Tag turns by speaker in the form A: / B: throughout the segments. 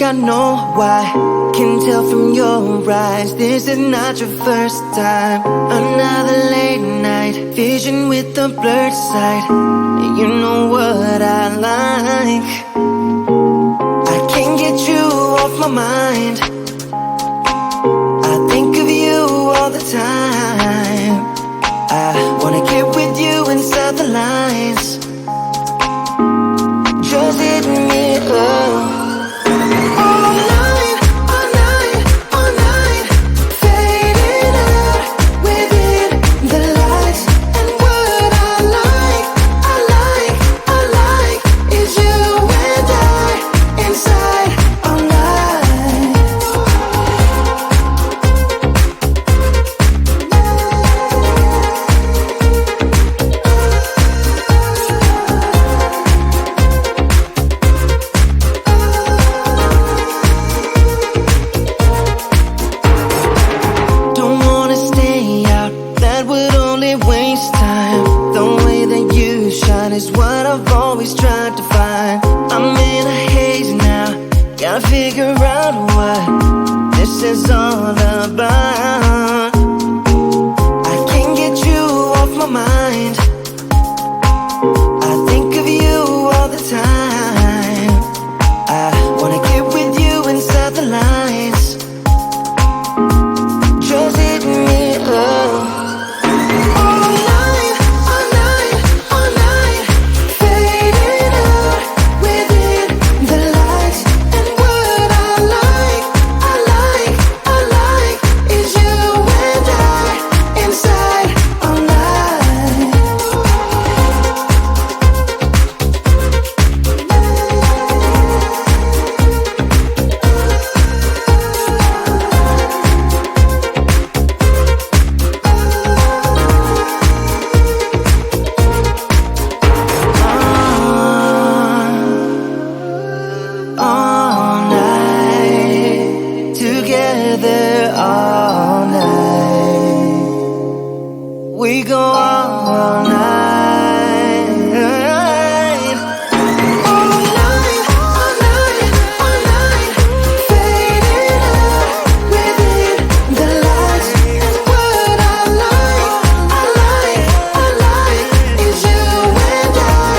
A: I know why. Can tell from your eyes, this is not your first time. Another late night vision with a blurred sight. You know what I like. I can't get you off my mind. I think of you all the time. I wanna get with you inside the lines. Just hit me up. Is what I've always tried to find. I'm in a haze now, gotta figure out what this is all about. I can't get you off my mind. I think of you all the time. I wanna get with you inside the lines. Just hit me up. All night, we go all night, all night, all night, all night, fading out within the lights. And what I like is you and I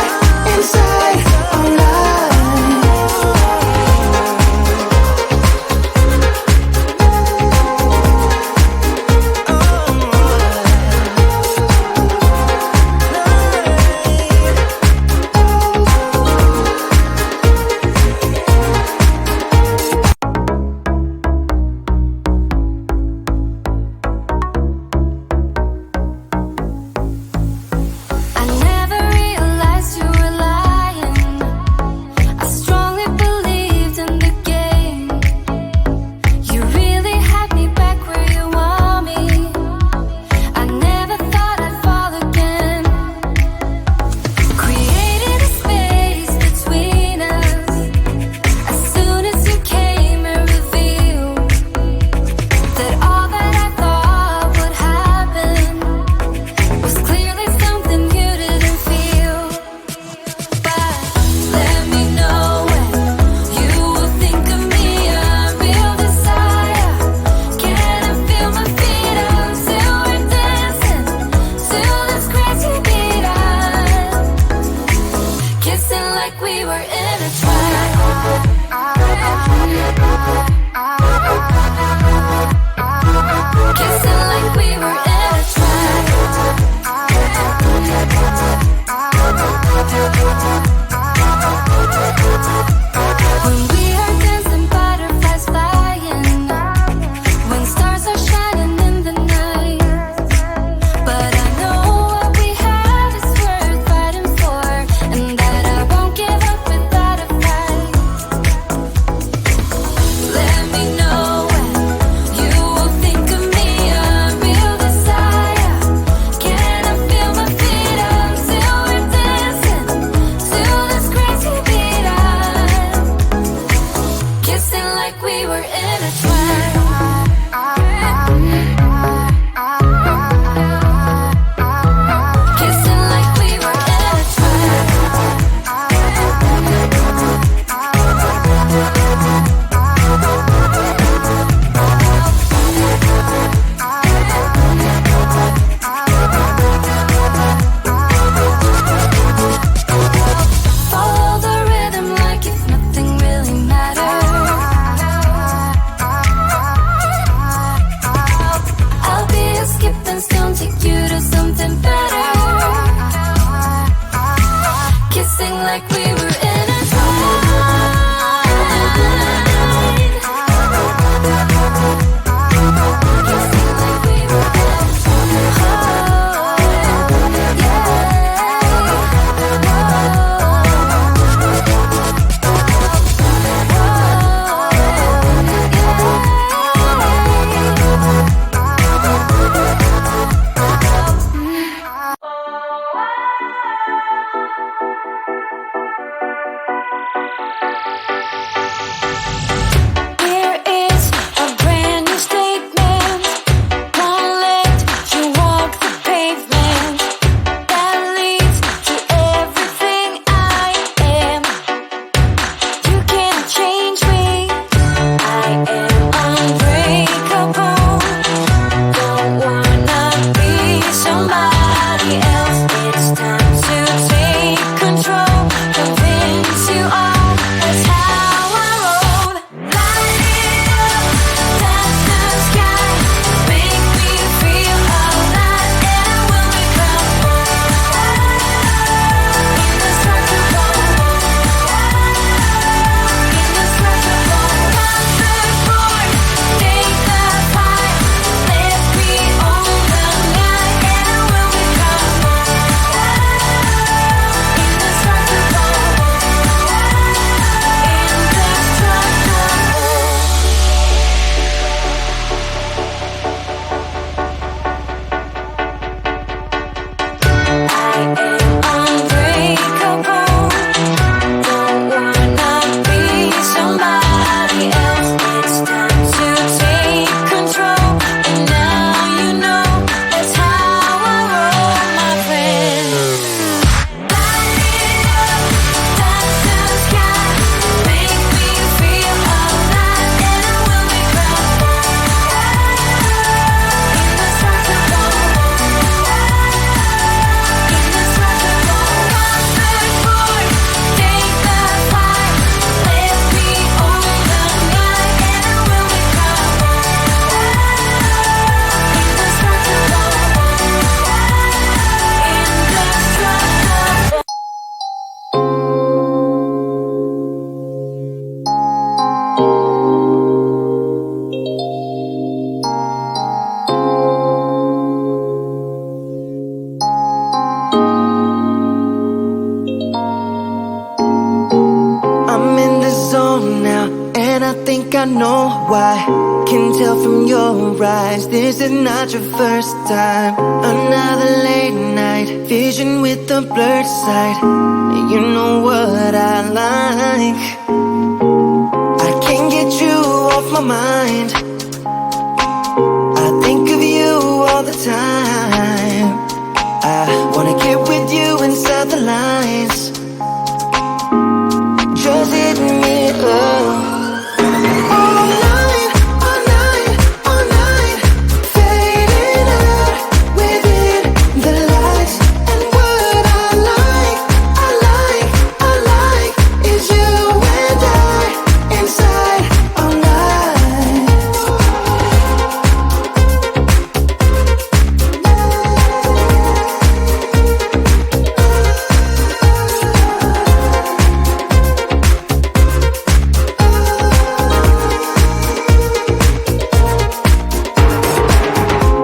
A: I know why. Can tell from your eyes, this is not your first time. Another late night, vision with the blurred side. You know what I like. I can't get you off my mind. I think of you all the time. I wanna get with you inside the lines. Just hit me up. All night, all night, all night. Fading out within the lights. And what I like, I like, I like is you and I inside all night.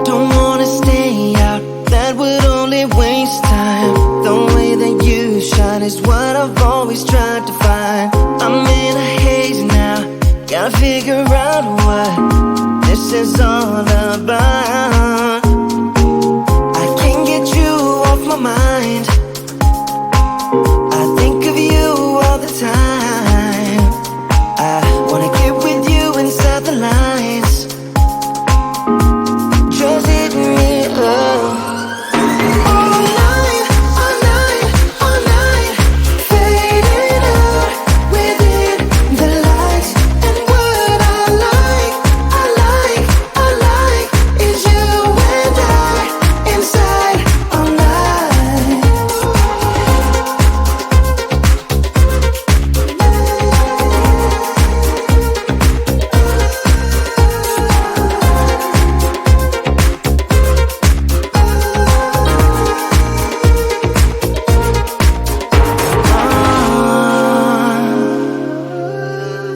A: Don't wanna stay out, that would only waste time. The way that you shine is what I've always tried to find. I'm in a haze now, gotta figure out what this is all about. I can't get you off my mind. I think of you all the time. I wanna get with you inside the lines. Just hit me up. All night, all night, all night. Fading out within the lights. And what I like, I like, I like is you and I inside all night.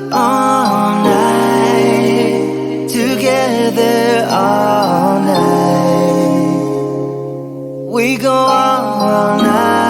A: All night, together all night. We go all night.